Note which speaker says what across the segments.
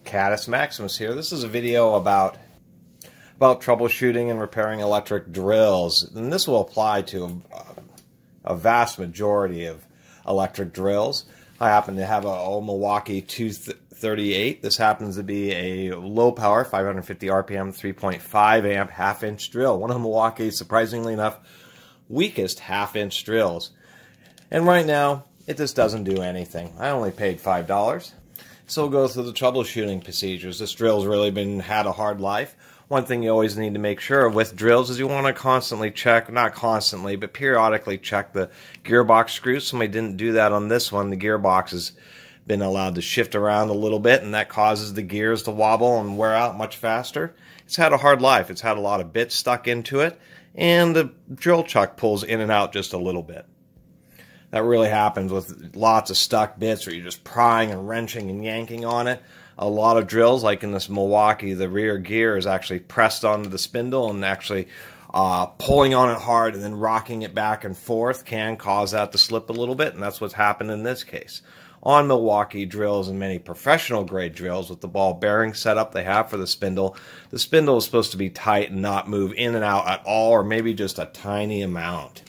Speaker 1: Catus, Maximus here. This is a video about troubleshooting and repairing electric drills, and this will apply to a vast majority of electric drills. I happen to have a old Milwaukee 238. This happens to be a low power 550 RPM 3.5 amp half-inch drill, one of Milwaukee's, surprisingly enough, weakest half-inch drills. And right now it just doesn't do anything. I only paid $5. So we'll go through the troubleshooting procedures. This drill's really had a hard life. One thing you always need to make sure of with drills is you want to constantly check, not constantly, but periodically check the gearbox screws. Somebody didn't do that on this one. The gearbox has been allowed to shift around a little bit, and that causes the gears to wobble and wear out much faster. It's had a hard life. It's had a lot of bits stuck into it, and the drill chuck pulls in and out just a little bit. That really happens with lots of stuck bits where you're just prying and wrenching and yanking on it. A lot of drills, like in this Milwaukee, the rear gear is actually pressed onto the spindle, and actually pulling on it hard and then rocking it back and forth can cause that to slip a little bit, and that's what's happened in this case. On Milwaukee drills and many professional grade drills with the ball bearing setup they have for the spindle is supposed to be tight and not move in and out at all, or maybe just a tiny amount.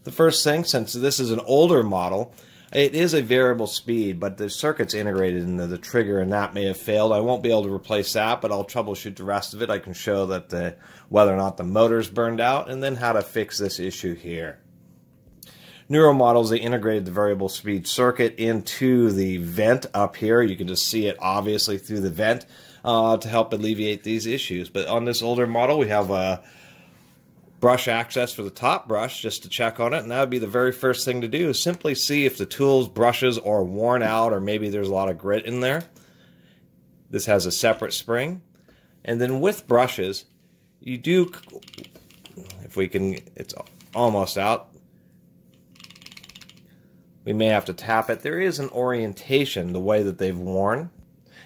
Speaker 1: The first thing, since this is an older model, it is a variable speed, but the circuit's integrated into the trigger, and that may have failed. I won't be able to replace that, but I'll troubleshoot the rest of it. I can show that whether or not the motor's burned out, and then how to fix this issue here. Newer models, they integrated the variable speed circuit into the vent up here. You can just see it obviously through the vent to help alleviate these issues. But on this older model, we have a brush access for the top brush just to check on it, and that would be the very first thing to do, is simply see if the tool's brushes are worn out, or maybe there's a lot of grit in there. This has a separate spring, and then with brushes you do, if we can, it's almost out, we may have to tap it. There is an orientation the way that they've worn,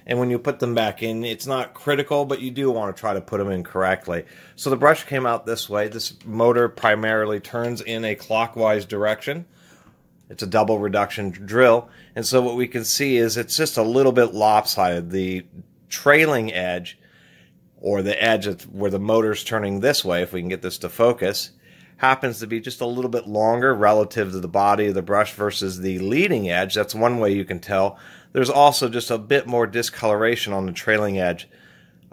Speaker 1: and when you put them back in, it's not critical, but you do want to try to put them in correctly. So the brush came out this way. This motor primarily turns in a clockwise direction. It's a double reduction drill, and so what we can see is it's just a little bit lopsided. The trailing edge, or the edge where the motor's turning this way, if we can get this to focus, happens to be just a little bit longer relative to the body of the brush versus the leading edge. That's one way you can tell. There's also just a bit more discoloration on the trailing edge,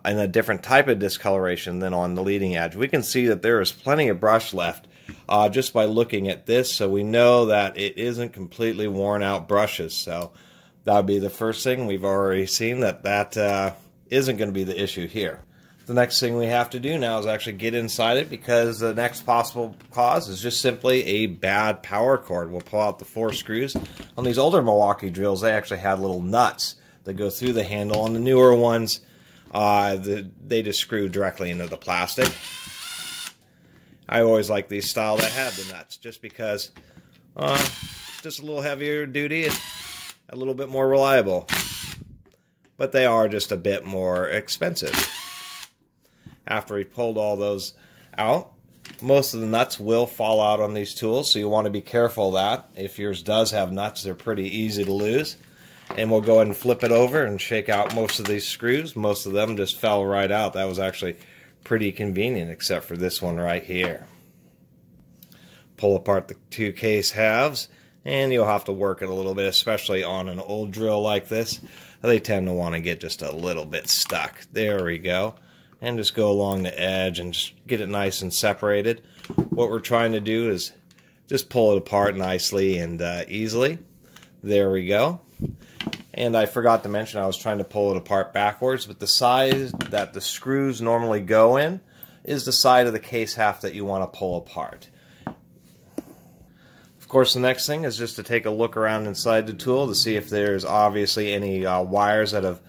Speaker 1: and a different type of discoloration than on the leading edge. We can see that there is plenty of brush left just by looking at this, so we know that it isn't completely worn out brushes. So that would be the first thing. We've already seen that isn't going to be the issue here. The next thing we have to do now is actually get inside it, because the next possible cause is just simply a bad power cord. We'll pull out the 4 screws. On these older Milwaukee drills, they actually had little nuts that go through the handle. On the newer ones, they just screw directly into the plastic. I always like these style that have the nuts, just because just a little heavier duty and a little bit more reliable. But they are just a bit more expensive. After we pulled all those out, most of the nuts will fall out on these tools, so you want to be careful of that. If yours does have nuts, they're pretty easy to lose. And we'll go ahead and flip it over and shake out most of these screws. Most of them just fell right out. That was actually pretty convenient, except for this one right here. Pull apart the 2 case halves, and you'll have to work it a little bit, especially on an old drill like this. They tend to want to get just a little bit stuck. There we go. And just go along the edge and just get it nice and separated. What we're trying to do is just pull it apart nicely and easily. There we go. And I forgot to mention, I was trying to pull it apart backwards, but the side that the screws normally go in is the side of the case half that you want to pull apart. Of course, the next thing is just to take a look around inside the tool to see if there's obviously any wires that have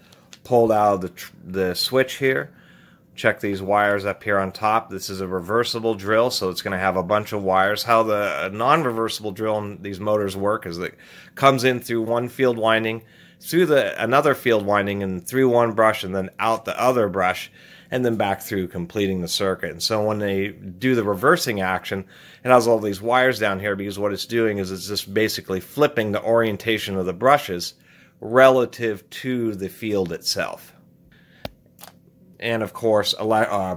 Speaker 1: pulled out of the switch here. Check these wires up here on top. This is a reversible drill, so it's going to have a bunch of wires. How the non-reversible drill in these motors work is that it comes in through one field winding, through another field winding, and through one brush, and then out the other brush, and then back through, completing the circuit. And so when they do the reversing action, it has all these wires down here, because what it's doing is it's just basically flipping the orientation of the brushes relative to the field itself. And of course,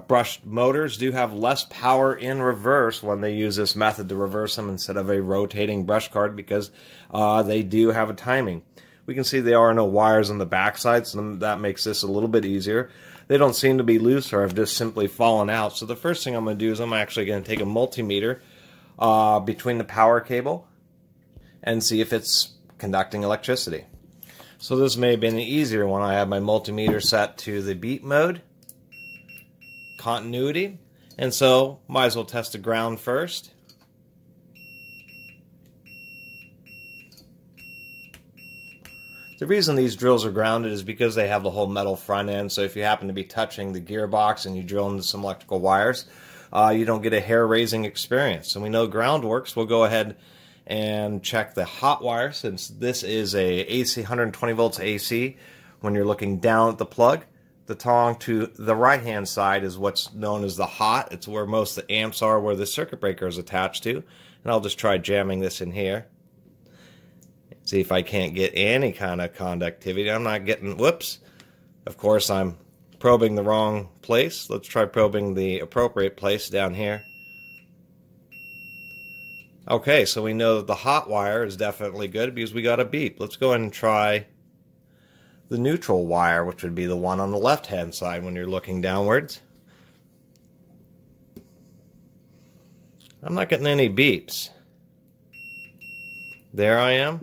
Speaker 1: brush motors do have less power in reverse when they use this method to reverse them instead of a rotating brush card, because they do have a timing. We can see there are no wires on the backside, so that makes this a little bit easier. They don't seem to be loose or have just simply fallen out. So the first thing I'm going to do is I'm actually going to take a multimeter between the power cable and see if it's conducting electricity. So this may have been an easier one. I have my multimeter set to the beat mode, continuity, and so might as well test the ground first. The reason these drills are grounded is because they have the whole metal front end, so if you happen to be touching the gearbox and you drill into some electrical wires, you don't get a hair-raising experience. And we know ground works. We'll go ahead and check the hot wire, since this is a AC 120 volts AC. When you're looking down at the plug, the tong to the right hand side is what's known as the hot. It's where most of the amps are, where the circuit breaker is attached to. And I'll just try jamming this in here. See if I can't get any kind of conductivity. I'm not getting, whoops. Of course, I'm probing the wrong place. Let's try probing the appropriate place down here. Okay, so we know that the hot wire is definitely good because we got a beep. Let's go ahead and try the neutral wire, which would be the one on the left-hand side when you're looking downwards. I'm not getting any beeps. There I am.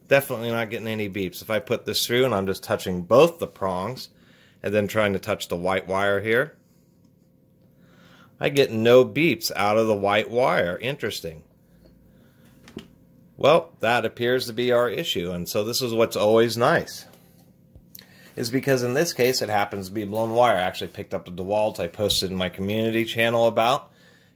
Speaker 1: Definitely not getting any beeps. If I put this through and I'm just touching both the prongs and then trying to touch the white wire here, I get no beeps out of the white wire. Interesting. Well, that appears to be our issue, and so this is what's always nice, is because in this case it happens to be blown wire. I actually picked up the DeWalt I posted in my community channel about.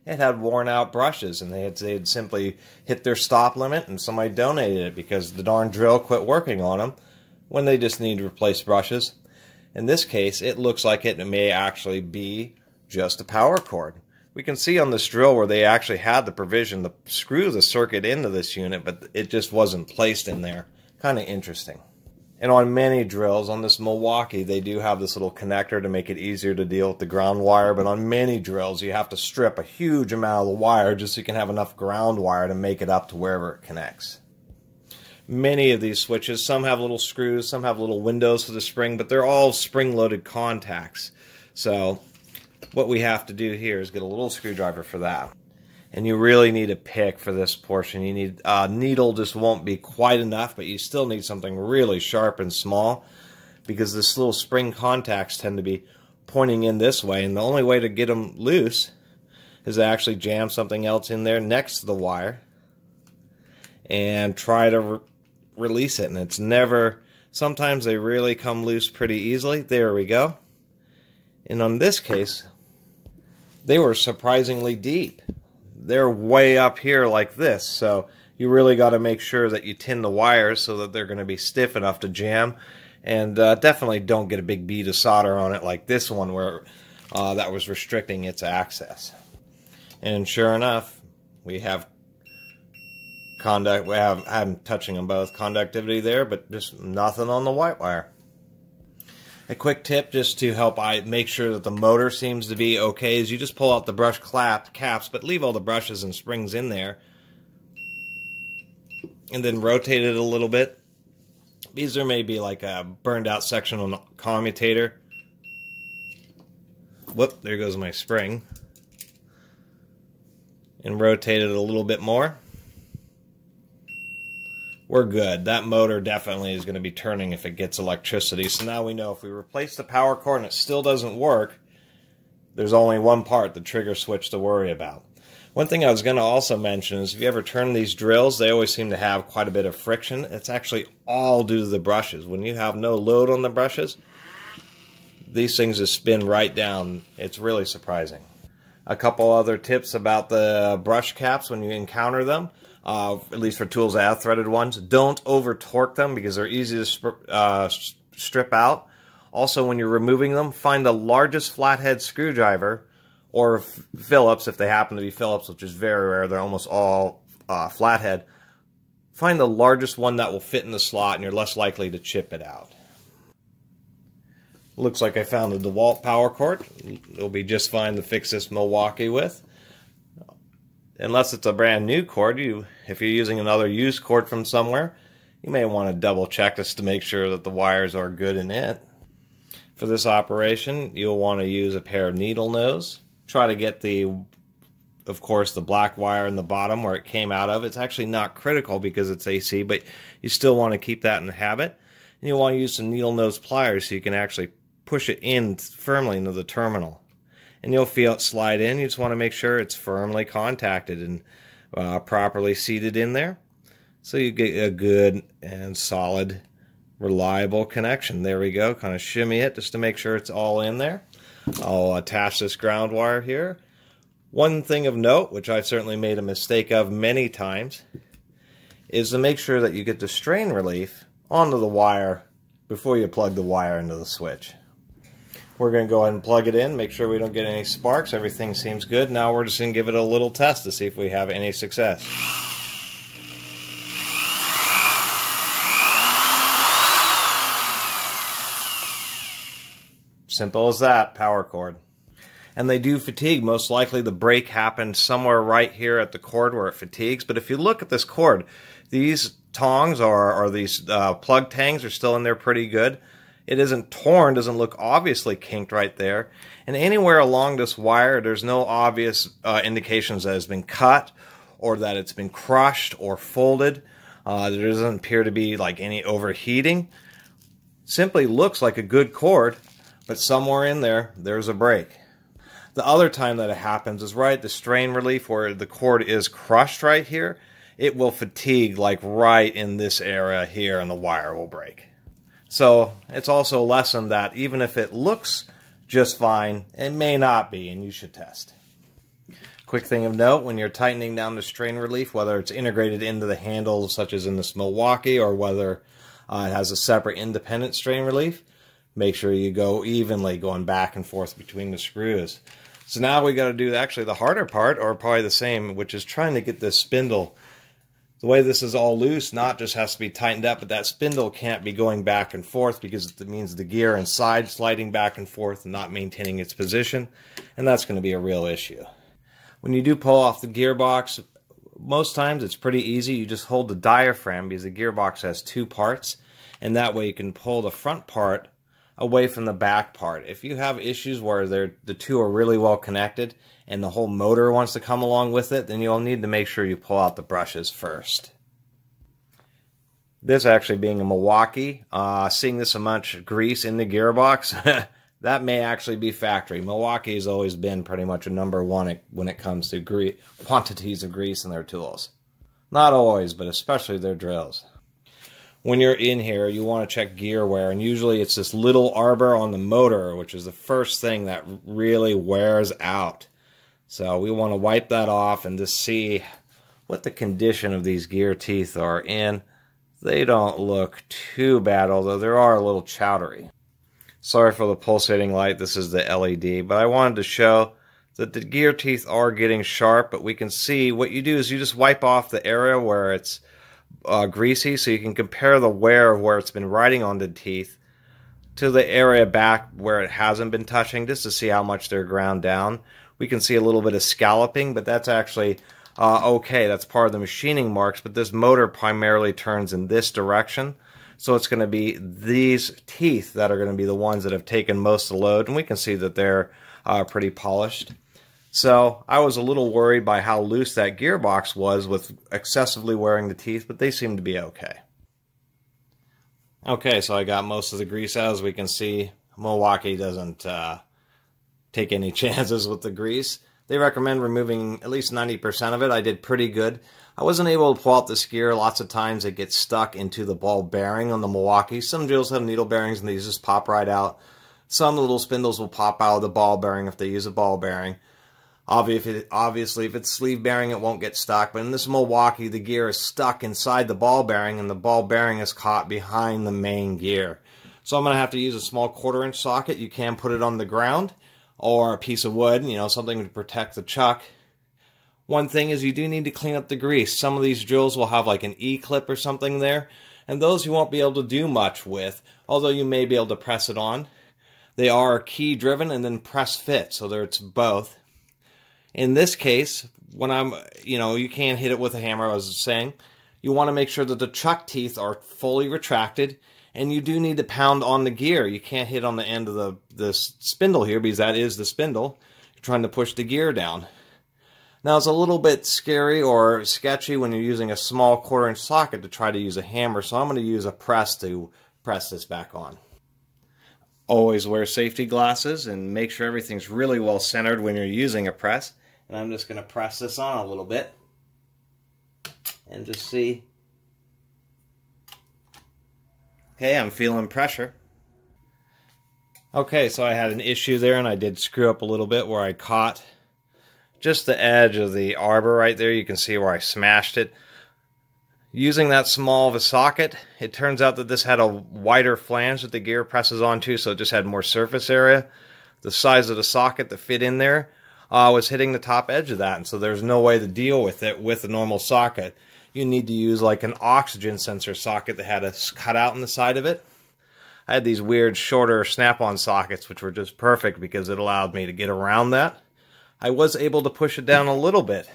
Speaker 1: It had worn out brushes, and they had simply hit their stop limit, and somebody donated it because the darn drill quit working on them when they just need to replace brushes. In this case, it looks like it may actually be just a power cord. We can see on this drill where they actually had the provision to screw the circuit into this unit, but it just wasn't placed in there. Kind of interesting. And on many drills, on this Milwaukee, they do have this little connector to make it easier to deal with the ground wire, but on many drills, you have to strip a huge amount of the wire just so you can have enough ground wire to make it up to wherever it connects. Many of these switches, some have little screws, some have little windows for the spring, but they're all spring-loaded contacts. So what we have to do here is get a little screwdriver for that. And you really need a pick for this portion. You need a needle, just won't be quite enough, but you still need something really sharp and small, because this little spring contacts tend to be pointing in this way, and the only way to get them loose is to actually jam something else in there next to the wire and try to release it. And it's never, sometimes they really come loose pretty easily. There we go. And on this case, they were surprisingly deep. They're way up here like this, so you really got to make sure that you tin the wires so that they're going to be stiff enough to jam, and definitely don't get a big bead of solder on it like this one where that was restricting its access. And sure enough, we have I'm touching them both, conductivity there, but just nothing on the white wire. A quick tip just to help make sure that the motor seems to be okay is you just pull out the brush caps, but leave all the brushes and springs in there, and then rotate it a little bit, because there may be like a burned out section on the commutator. Whoop, there goes my spring. And rotate it a little bit more. We're good. That motor definitely is going to be turning if it gets electricity. So now we know if we replace the power cord and it still doesn't work, there's only one part, the trigger switch, to worry about. One thing I was going to also mention is if you ever turn these drills, they always seem to have quite a bit of friction. It's actually all due to the brushes. When you have no load on the brushes, these things just spin right down. It's really surprising. A couple other tips about the brush caps when you encounter them. At least for tools that have threaded ones, don't over torque them because they're easy to strip out. Also, when you're removing them, find the largest flathead screwdriver, or Phillips if they happen to be Phillips, which is very rare. They're almost all flathead. Find the largest one that will fit in the slot, and you're less likely to chip it out. Looks like I found the DeWalt power cord. It'll be just fine to fix this Milwaukee with. Unless it's a brand new cord, if you're using another used cord from somewhere, you may want to double check this to make sure that the wires are good in it. For this operation, you'll want to use a pair of needle nose. Try to get of course, the black wire in the bottom where it came out of. It's actually not critical because it's AC, but you still want to keep that in habit. And you'll want to use some needle nose pliers so you can actually push it in firmly into the terminal. And you'll feel it slide in. You just want to make sure it's firmly contacted and properly seated in there, so you get a good and solid, reliable connection. There we go. Kind of shimmy it just to make sure it's all in there. I'll attach this ground wire here. One thing of note, which I've certainly made a mistake of many times, is to make sure that you get the strain relief onto the wire before you plug the wire into the switch. We're going to go ahead and plug it in, make sure we don't get any sparks. Everything seems good. Now we're just going to give it a little test to see if we have any success. Simple as that, power cord. And they do fatigue. Most likely the break happened somewhere right here at the cord where it fatigues. But if you look at this cord, these tongs or these plug tangs are still in there pretty good. It isn't torn, doesn't look obviously kinked right there. And anywhere along this wire, there's no obvious indications that it's been cut or that it's been crushed or folded. There doesn't appear to be like any overheating. Simply looks like a good cord, but somewhere in there, there's a break. The other time that it happens is right at the strain relief where the cord is crushed right here. It will fatigue like right in this area here and the wire will break. So it's also a lesson that even if it looks just fine, it may not be, and you should test. Quick thing of note, when you're tightening down the strain relief, whether it's integrated into the handles such as in this Milwaukee or whether it has a separate independent strain relief, make sure you go evenly going back and forth between the screws. So now we got to do actually the harder part, or probably the same, which is trying to get this spindle. The way this is all loose, not just has to be tightened up, but that spindle can't be going back and forth because it means the gear inside sliding back and forth and not maintaining its position, and that's going to be a real issue. When you do pull off the gearbox, most times it's pretty easy. You just hold the diaphragm because the gearbox has two parts, and that way you can pull the front part away from the back part. If you have issues where the two are really well connected and the whole motor wants to come along with it, then you'll need to make sure you pull out the brushes first. This actually being a Milwaukee, seeing this much grease in the gearbox, that may actually be factory. Milwaukee has always been pretty much a #1 when it comes to quantities of grease in their tools. Not always, but especially their drills. When you're in here, you want to check gear wear, and usually it's this little arbor on the motor, which is the first thing that really wears out. So we want to wipe that off and just see what the condition of these gear teeth are in. They don't look too bad, although they are a little chowdery. Sorry for the pulsating light, this is the LED, but I wanted to show that the gear teeth are getting sharp, but we can see what you do is you just wipe off the area where it's greasy, so you can compare the wear of where it's been riding on the teeth to the area back where it hasn't been touching, just to see how much they're ground down. We can see a little bit of scalloping, but that's actually okay. That's part of the machining marks, but this motor primarily turns in this direction, so it's going to be these teeth that are going to be the ones that have taken most of the load, and we can see that they're pretty polished. So I was a little worried by how loose that gearbox was with excessively wearing the teeth, but they seem to be okay. Okay, so I got most of the grease out. As we can see, Milwaukee doesn't take any chances with the grease. They recommend removing at least 90% of it. I did pretty good. I wasn't able to pull out this gear. Lots of times it gets stuck into the ball bearing on the Milwaukee. Some drills have needle bearings and these just pop right out. Some little spindles will pop out of the ball bearing if they use a ball bearing. Obviously, if it's sleeve bearing, it won't get stuck. But in this Milwaukee, the gear is stuck inside the ball bearing, and the ball bearing is caught behind the main gear. So I'm going to have to use a small 1/4" socket. You can put it on the ground, or a piece of wood, something to protect the chuck. One thing is you do need to clean up the grease. Some of these drills will have like an E-clip or something there, and those you won't be able to do much with, although you may be able to press it on. They are key driven and then press fit, so it's both. In this case, when you can't hit it with a hammer, as I was saying. You want to make sure that the chuck teeth are fully retracted, and you do need to pound on the gear. You can't hit on the end of the spindle here, because that is the spindle. You're trying to push the gear down. Now, it's a little bit scary or sketchy when you're using a small 1/4-inch socket to try to use a hammer, so I'm going to use a press to press this back on. Always wear safety glasses and make sure everything's really well centered when you're using a press. And I'm just going to press this on a little bit and just see. Okay, I'm feeling pressure. Okay, so I had an issue there, and I did screw up a little bit where I caught just the edge of the arbor right there. You can see where I smashed it. Using that small of a socket, it turns out that this had a wider flange that the gear presses onto, so it just had more surface area. The size of the socket that fit in there was hitting the top edge of that, and so there's no way to deal with it with a normal socket. You need to use like an oxygen sensor socket that had a cutout in the side of it. I had these weird shorter snap-on sockets, which were just perfect because it allowed me to get around that. I was able to push it down a little bit,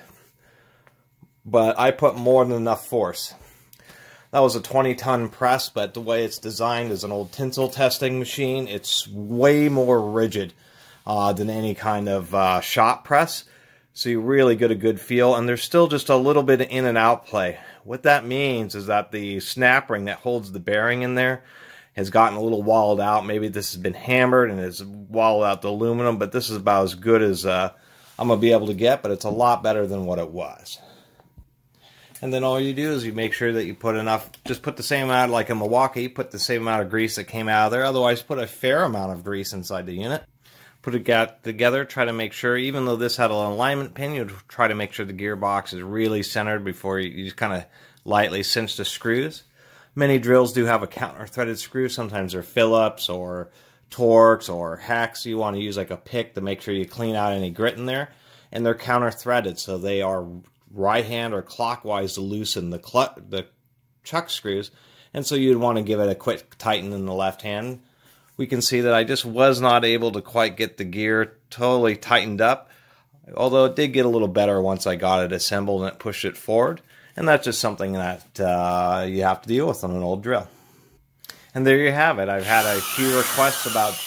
Speaker 1: but I put more than enough force. That was a 20-ton press, but the way it's designed is an old tinsel testing machine. It's way more rigid than any kind of shop press. So you really get a good feel, and there's still just a little bit of in and out play. What that means is that the snap ring that holds the bearing in there has gotten a little walled out. Maybe this has been hammered and has walled out the aluminum, but this is about as good as I'm going to be able to get, but it's a lot better than what it was. And then all you do is you make sure that you put enough, just put the same amount, like a Milwaukee, put the same amount of grease that came out of there. Otherwise, put a fair amount of grease inside the unit. Put it together, try to make sure, even though this had an alignment pin, you try to make sure the gearbox is really centered before you just kind of lightly cinch the screws. Many drills do have a counter-threaded screw. Sometimes they're Phillips or Torx or hex. You want to use like a pick to make sure you clean out any grit in there. And they're counter-threaded, so they are right hand or clockwise to loosen the chuck screws. And so you'd want to give it a quick tighten in the left hand. We can see that I just was not able to quite get the gear totally tightened up, although it did get a little better once I got it assembled and it pushed it forward. And that's just something that you have to deal with on an old drill. And there you have it. I've had a few requests about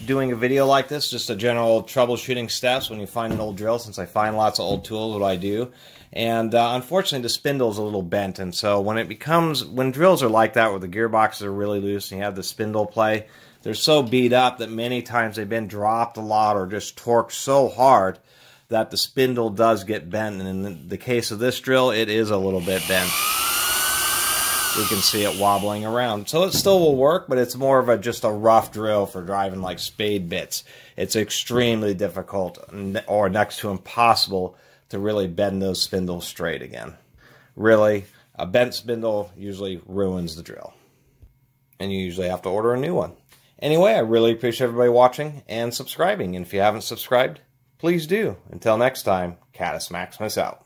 Speaker 1: doing a video like this, just a general troubleshooting steps when you find an old drill, since I find lots of old tools, what I do. And unfortunately, the spindle is a little bent, and so when drills are like that, where the gearboxes are really loose and you have the spindle play, they're so beat up that many times they've been dropped a lot or just torqued so hard that the spindle does get bent. And in the case of this drill, it is a little bit bent. We can see it wobbling around. So it still will work, but it's more of just a rough drill for driving like spade bits. It's extremely difficult or next to impossible to really bend those spindles straight again. Really, a bent spindle usually ruins the drill, and you usually have to order a new one. Anyway, I really appreciate everybody watching and subscribing. And if you haven't subscribed, please do. Until next time, Catus Maximus out.